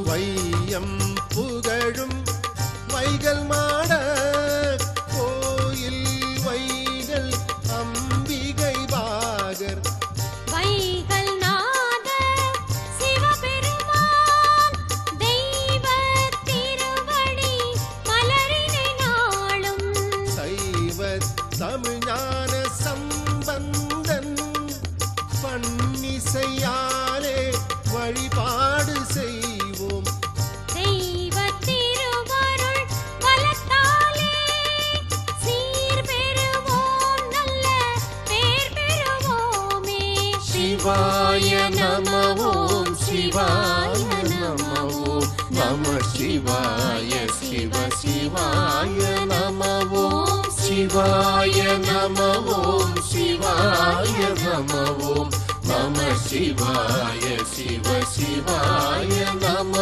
வையம் புகழும் வைகல் மாட கோயில் வைகல் அம்பிகை பாகர் வைகல் நாத சிவபெருமான் தெய்வ திருவடி மலரினை நாளும் சைவ தமிழ்ஞான சம்பந்தன் பன்னிசையாலே வழிபாடு செய்வோம். தெய்வ திருவருள் பலத்தாலே சீர் பெறுவோம், நல்ல பேர் பெறுவோமே. சிவாய நம ஓம் சிவாய நம ஓம் நம சிவாய சிவ சிவாய நம ஓம் சிவாய நம ஓம் சிவாய நம ஓம் நம சிவாய சிவ சிவாய நம